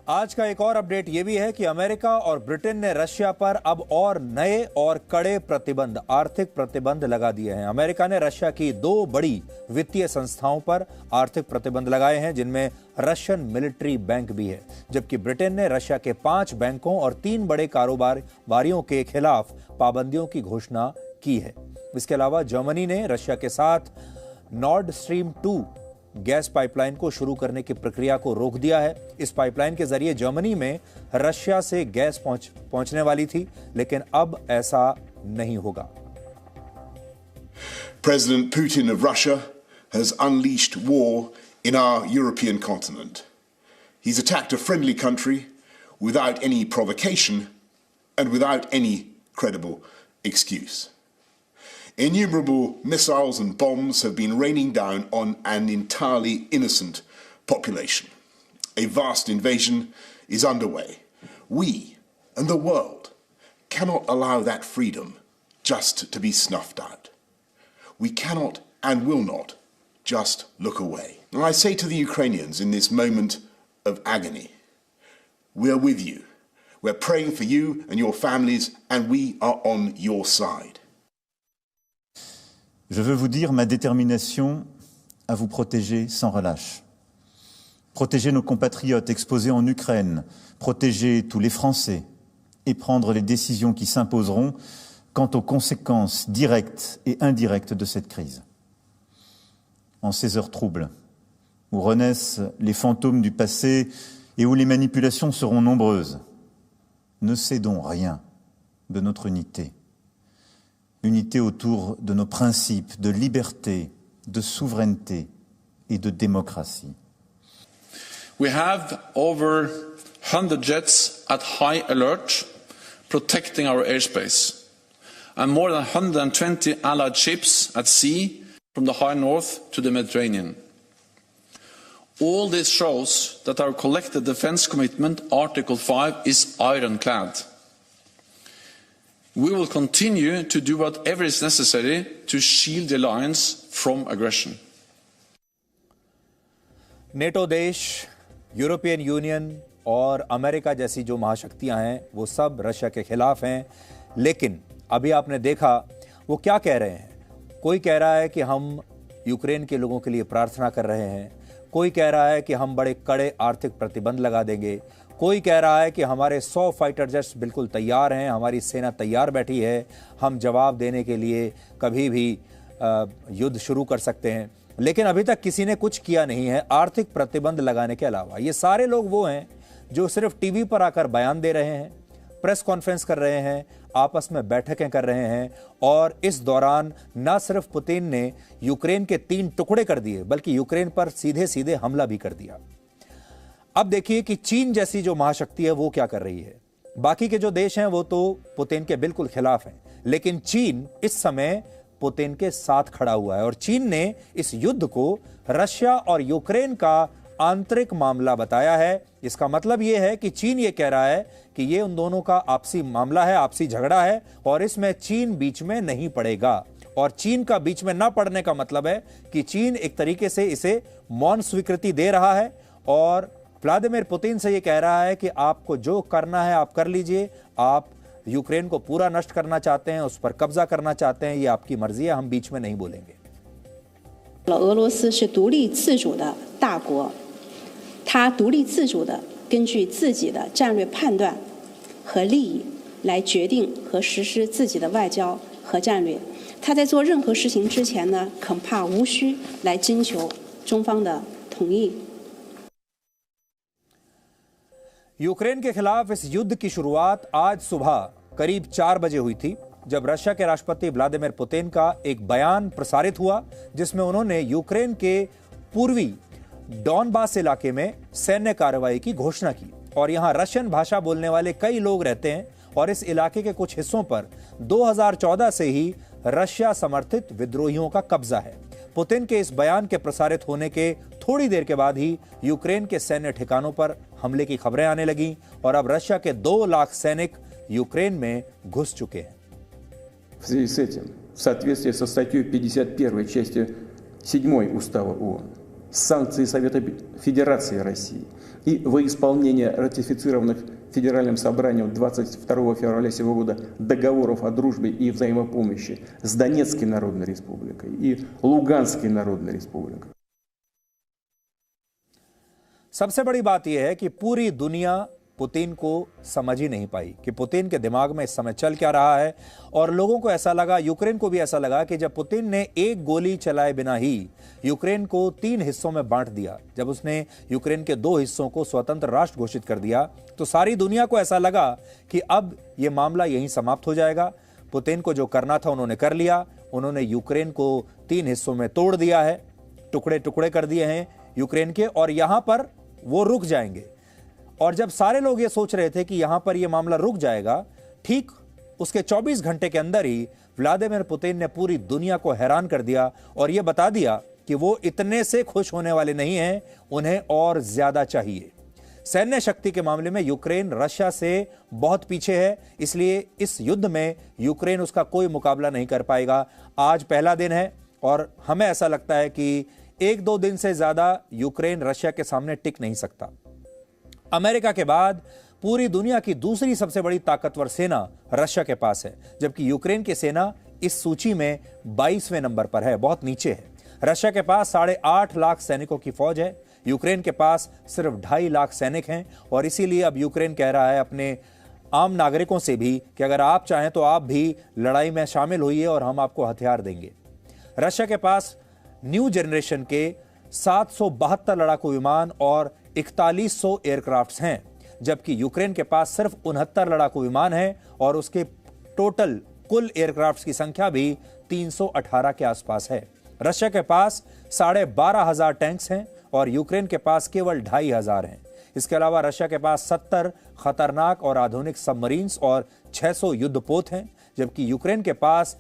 आज का एक और अपडेट यह भी है कि अमेरिका और ब्रिटेन ने रशिया पर अब और नए और कड़े प्रतिबंध, आर्थिक प्रतिबंध लगा दिए हैं। अमेरिका ने रशिया की 2 बड़ी वित्तीय संस्थाओं पर आर्थिक प्रतिबंध लगाए हैं, जिनमें रशियन मिलिट्री बैंक भी है, जबकि ब्रिटेन ने रशिया के 5 बैंकों और 3 बड़े कारोबारियों के खिलाफ पाबंदियों की घोषणा की है। इसके अलावा जर्मनी ने रशिया के साथ नॉर्ड स्ट्रीम 2 गैस पाइपलाइन को शुरू करने की प्रक्रिया को रोक दिया है। इस पाइपलाइन के जरिए जर्मनी में रशिया से गैस पहुंचने वाली थी, लेकिन अब ऐसा नहीं होगा। President Putin of Russia has unleashed war in our European continent. He's attacked a friendly country without any provocation and without any credible excuse. Innumerable missiles and bombs have been raining down on an entirely innocent population. A vast invasion is underway. We and the world cannot allow that freedom just to be snuffed out. We cannot and will not just look away. And I say to the Ukrainians in this moment of agony, we are with you. We're praying for you and your families, and we are on your side. Je veux vous dire ma détermination à vous protéger sans relâche. Protéger nos compatriotes exposés en Ukraine, protéger tous les Français et prendre les décisions qui s'imposeront quant aux conséquences directes et indirectes de cette crise. En ces heures troubles, où renaissent les fantômes du passé et où les manipulations seront nombreuses, ne cédons rien de notre unité. Unité autour de nos principes de liberté, de souveraineté et de démocratie. We have over 100 jets at high alert protecting our airspace, and more than 120 allied ships at sea from the high north to the Mediterranean. All this shows that our collective defence commitment, Article 5, is ironclad. We will continue to do whatever is necessary to shield the alliance from aggression. NATO देश, European union और America जैसी जो महाशक्तियां हैं, वो सब Russia के खिलाफ हैं। लेकिन अभी आपने देखा वो क्या कह रहे हैं। कोई कह रहा है कि हम यूक्रेन के लोगों के लिए प्रार्थना कर रहे हैं, कोई कह रहा है कि हम बड़े कड़े आर्थिक प्रतिबंध लगा देंगे, कोई कह रहा है कि हमारे 100 फाइटर जेट्स बिल्कुल तैयार हैं, हमारी सेना तैयार बैठी है, हम जवाब देने के लिए कभी भी युद्ध शुरू कर सकते हैं। लेकिन अभी तक किसी ने कुछ किया नहीं है आर्थिक प्रतिबंध लगाने के अलावा। ये सारे लोग वो हैं जो सिर्फ टीवी पर आकर बयान दे रहे हैं, प्रेस कॉन्फ्रेंस कर रहे हैं, आपस में बैठकें कर रहे हैं, और इस दौरान न सिर्फ पुतिन ने यूक्रेन के 3 टुकड़े कर दिए, बल्कि यूक्रेन पर सीधे सीधे हमला भी कर दिया। अब देखिए कि चीन जैसी जो महाशक्ति है वो क्या कर रही है। बाकी के जो देश हैं वो तो पुतिन के बिल्कुल खिलाफ हैं, लेकिन चीन इस समय पुतिन के साथ खड़ा हुआ है और चीन ने इस युद्ध को रशिया और यूक्रेन का आंतरिक मामला बताया है। इसका मतलब यह है कि चीन ये कह रहा है कि ये उन दोनों का आपसी मामला है, आपसी झगड़ा है, और इसमें चीन बीच में नहीं पड़ेगा। और चीन का बीच में ना पड़ने का मतलब है कि चीन एक तरीके से इसे मौन स्वीकृति दे रहा है और व्लादिमीर पुतिन से ये कह रहा है कि आपको जो करना है आप कर लीजिए, आप यूक्रेन को पूरा नष्ट करना चाहते हैं, उस पर कब्जा करना चाहते हैं, ये आपकी मर्जी है, हम बीच में नहीं बोलेंगे। 俄罗斯是独立自主的大国，它独立自主的根据自己的战略判断和利益来决定和实施自己的外交和战略。它在做任何事情之前呢，恐怕无需来征求中方的同意。 यूक्रेन के खिलाफ इस युद्ध की शुरुआत आज सुबह करीब 4 बजे हुई थी, जब रशिया के राष्ट्रपति व्लादिमीर पुतिन का एक बयान प्रसारित हुआ, जिसमें उन्होंने यूक्रेन के पूर्वी डॉनबास इलाके में सैन्य कार्रवाई की घोषणा की। और यहां रशियन भाषा बोलने वाले कई लोग रहते हैं और इस इलाके के कुछ हिस्सों पर 2014 से ही रशिया समर्थित विद्रोहियों का कब्जा है। पुतिन के इस बयान के प्रसारित होने के थोड़ी देर के बाद ही यूक्रेन के सैन्य ठिकानों पर हमले की खबरें आने लगीं और अब रशिया के 2 लाख सैनिक यूक्रेन में घुस चुके हैं। В связи с этим, в соответствии со статьей 51 частью 7 Устава ООН, санкции Совета Федерации России и во исполнение ратифицированных Федеральным собранием 22 февраля сего года договоров о дружбе и взаимопомощи с Донецкой Народной Республикой и Луганской Народной Республикой. सबसे बड़ी बात यह है कि पूरी दुनिया पुतिन को समझ ही नहीं पाई कि पुतिन के दिमाग में इस समय चल क्या रहा है। और लोगों को ऐसा लगा, यूक्रेन को भी ऐसा लगा कि जब पुतिन ने एक गोली चलाए बिना ही यूक्रेन को 3 हिस्सों में बांट दिया, जब उसने यूक्रेन के 2 हिस्सों को स्वतंत्र राष्ट्र घोषित कर दिया, तो सारी दुनिया को ऐसा लगा कि अब यह मामला यहीं समाप्त हो जाएगा। पुतिन को जो करना था उन्होंने कर लिया। उन्होंने यूक्रेन को 3 हिस्सों में तोड़ दिया है, टुकड़े टुकड़े कर दिए हैं यूक्रेन के, और यहां पर वो रुक जाएंगे। और जब सारे लोग ये सोच रहे थे कि यहां पर यह मामला रुक जाएगा, ठीक उसके 24 घंटे के अंदर ही व्लादिमीर पुतिन ने पूरी दुनिया को हैरान कर दिया और यह बता दिया कि वो इतने से खुश होने वाले नहीं हैं, उन्हें और ज्यादा चाहिए। सैन्य शक्ति के मामले में यूक्रेन रशिया से बहुत पीछे है, इसलिए इस युद्ध में यूक्रेन उसका कोई मुकाबला नहीं कर पाएगा। आज पहला दिन है और हमें ऐसा लगता है कि 1-2 दिन से ज्यादा यूक्रेन रशिया के सामने टिक नहीं सकता। अमेरिका के बाद पूरी दुनिया की दूसरी सबसे बड़ी ताकतवर सेना रशिया के पास है, जबकि यूक्रेन की सेना इस सूची में 22वें नंबर पर है, बहुत नीचे है। रशिया के पास 8.5 लाख सैनिकों की फौज है, यूक्रेन के पास सिर्फ 2.5 लाख सैनिक हैं। और इसीलिए अब यूक्रेन कह रहा है अपने आम नागरिकों से भी कि अगर आप चाहें तो आप भी लड़ाई में शामिल होइए और हम आपको हथियार देंगे। रशिया के पास न्यू जनरेशन के 772 लड़ाकू विमान और 4100 एयरक्राफ्ट्स हैं, जबकि यूक्रेन के पास सिर्फ 69 लड़ाकू विमान हैं और उसके टोटल कुल एयरक्राफ्ट्स की संख्या भी 318 के आसपास है। रशिया के पास 12,500 टैंक्स हैं और यूक्रेन के पास केवल 2,500 हैं। इसके अलावा रशिया के पास 70 खतरनाक और आधुनिक सबमरीन्स और 600 युद्धपोत हैं, जबकि यूक्रेन के पास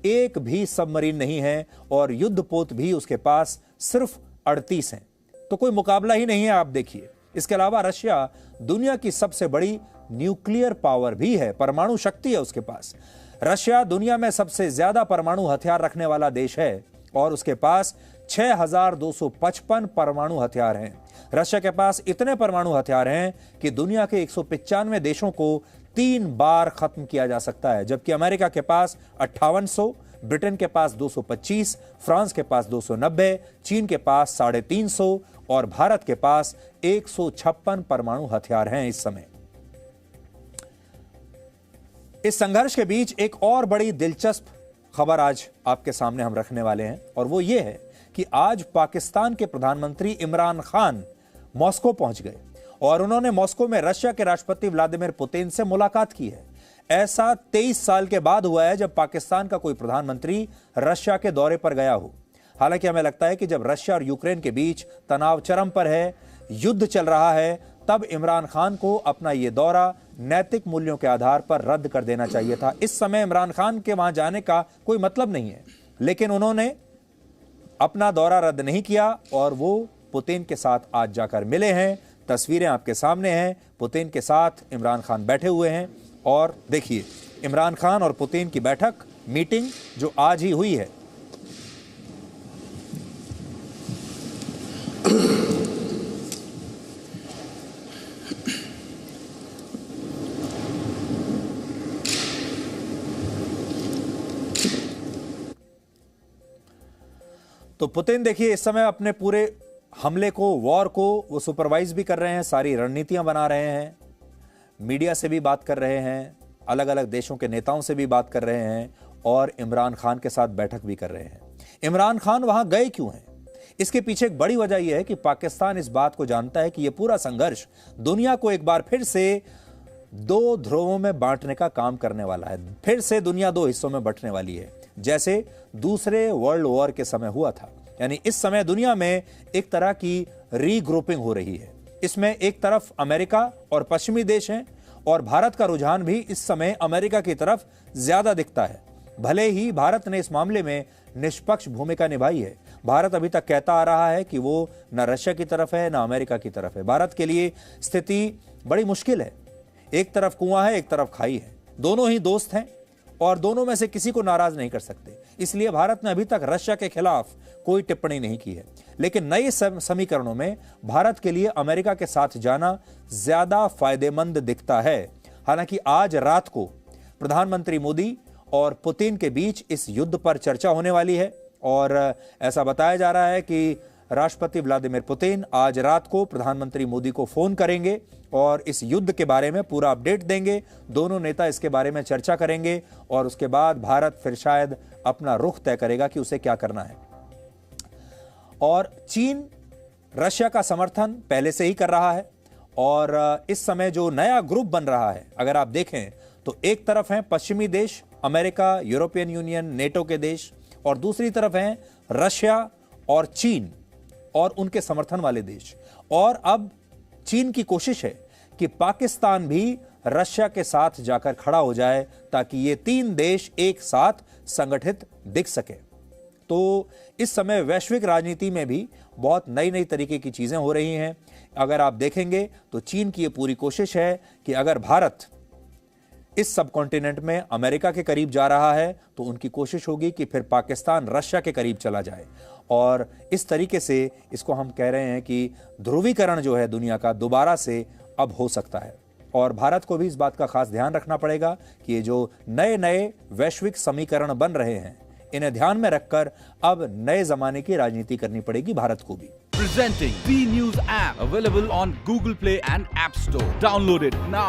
एक भी सबमरीन नहीं है और युद्धपोत भी उसके पास सिर्फ 38 हैं। तो कोई मुकाबला ही नहीं है, आप देखिए। इसके अलावा रशिया दुनिया की सबसे बड़ी न्यूक्लियर पावर भी है, परमाणु शक्ति है उसके पास। रशिया दुनिया में सबसे ज्यादा परमाणु हथियार रखने वाला देश है और उसके पास 6,255 परमाणु हथियार हैं। रशिया के पास इतने परमाणु हथियार हैं कि दुनिया के 195 देशों को 3 बार खत्म किया जा सकता है, जबकि अमेरिका के पास 5800, ब्रिटेन के पास 225, फ्रांस के पास 290, चीन के पास 350 और भारत के पास 156 परमाणु हथियार हैं इस समय। इस संघर्ष के बीच एक और बड़ी दिलचस्प खबर आज आपके सामने हम रखने वाले हैं, और वो ये है कि आज पाकिस्तान के प्रधानमंत्री इमरान खान मॉस्को पहुंच गए और उन्होंने मॉस्को में रशिया के राष्ट्रपति व्लादिमीर पुतिन से मुलाकात की है। ऐसा 23 साल के बाद हुआ है जब पाकिस्तान का कोई प्रधानमंत्री रशिया के दौरे पर गया हो। हालांकि हमें लगता है कि जब रशिया और यूक्रेन के बीच तनाव चरम पर है, युद्ध चल रहा है, तब इमरान खान को अपना यह दौरा नैतिक मूल्यों के आधार पर रद्द कर देना चाहिए था। इस समय इमरान खान के वहां जाने का कोई मतलब नहीं है, लेकिन उन्होंने अपना दौरा रद्द नहीं किया और वो पुतिन के साथ आज जाकर मिले हैं। तस्वीरें आपके सामने हैं, पुतिन के साथ इमरान खान बैठे हुए हैं और देखिए इमरान खान और पुतिन की बैठक, मीटिंग जो आज ही हुई है। तो पुतिन देखिए इस समय अपने पूरे हमले को, वॉर को वो सुपरवाइज भी कर रहे हैं, सारी रणनीतियां बना रहे हैं, मीडिया से भी बात कर रहे हैं, अलग अलग देशों के नेताओं से भी बात कर रहे हैं और इमरान खान के साथ बैठक भी कर रहे हैं। इमरान खान वहां गए क्यों हैं? इसके पीछे एक बड़ी वजह यह है कि पाकिस्तान इस बात को जानता है कि यह पूरा संघर्ष दुनिया को एक बार फिर से 2 ध्रुवों में बांटने का काम करने वाला है। फिर से दुनिया 2 हिस्सों में बंटने वाली है, जैसे दूसरे वर्ल्ड वॉर के समय हुआ था। यानी इस समय दुनिया में एक तरह की रीग्रुपिंग हो रही है। इसमें एक तरफ अमेरिका और पश्चिमी देश हैं और भारत का रुझान भी इस समय अमेरिका की तरफ ज्यादा दिखता है। भले ही भारत ने इस मामले में निष्पक्ष भूमिका निभाई है, भारत अभी तक कहता आ रहा है कि वो न रशिया की तरफ है न अमेरिका की तरफ है। भारत के लिए स्थिति बड़ी मुश्किल है, एक तरफ कुआं है, एक तरफ खाई है, दोनों ही दोस्त हैं और दोनों में से किसी को नाराज नहीं कर सकते। इसलिए भारत ने अभी तक रशिया के खिलाफ कोई टिप्पणी नहीं की है। लेकिन नए समीकरणों में भारत के लिए अमेरिका के साथ जाना ज्यादा फायदेमंद दिखता है। हालांकि आज रात को प्रधानमंत्री मोदी और पुतिन के बीच इस युद्ध पर चर्चा होने वाली है और ऐसा बताया जा रहा है कि राष्ट्रपति व्लादिमीर पुतिन आज रात को प्रधानमंत्री मोदी को फोन करेंगे और इस युद्ध के बारे में पूरा अपडेट देंगे। दोनों नेता इसके बारे में चर्चा करेंगे और उसके बाद भारत फिर शायद अपना रुख तय करेगा कि उसे क्या करना है। और चीन रशिया का समर्थन पहले से ही कर रहा है और इस समय जो नया ग्रुप बन रहा है, अगर आप देखें तो एक तरफ हैं पश्चिमी देश, अमेरिका, यूरोपियन यूनियन, नेटो के देश, और दूसरी तरफ हैं रशिया और चीन और उनके समर्थन वाले देश। और अब चीन की कोशिश है कि पाकिस्तान भी रशिया के साथ जाकर खड़ा हो जाए ताकि ये तीन देश एक साथ संगठित दिख सके। तो इस समय वैश्विक राजनीति में भी बहुत नई नई तरीके की चीजें हो रही हैं। अगर आप देखेंगे तो चीन की ये पूरी कोशिश है कि अगर भारत इस सब कॉन्टिनेंट में अमेरिका के करीब जा रहा है तो उनकी कोशिश होगी कि फिर पाकिस्तान रशिया के करीब चला जाए। और इस तरीके से इसको हम कह रहे हैं कि ध्रुवीकरण जो है दुनिया का दोबारा से अब हो सकता है। और भारत को भी इस बात का खास ध्यान रखना पड़ेगा कि ये जो नए नए वैश्विक समीकरण बन रहे हैं, इन्हें ध्यान में रखकर अब नए जमाने की राजनीति करनी पड़ेगी भारत को भी। Presenting B News app available on Google Play and App Store. Download it now.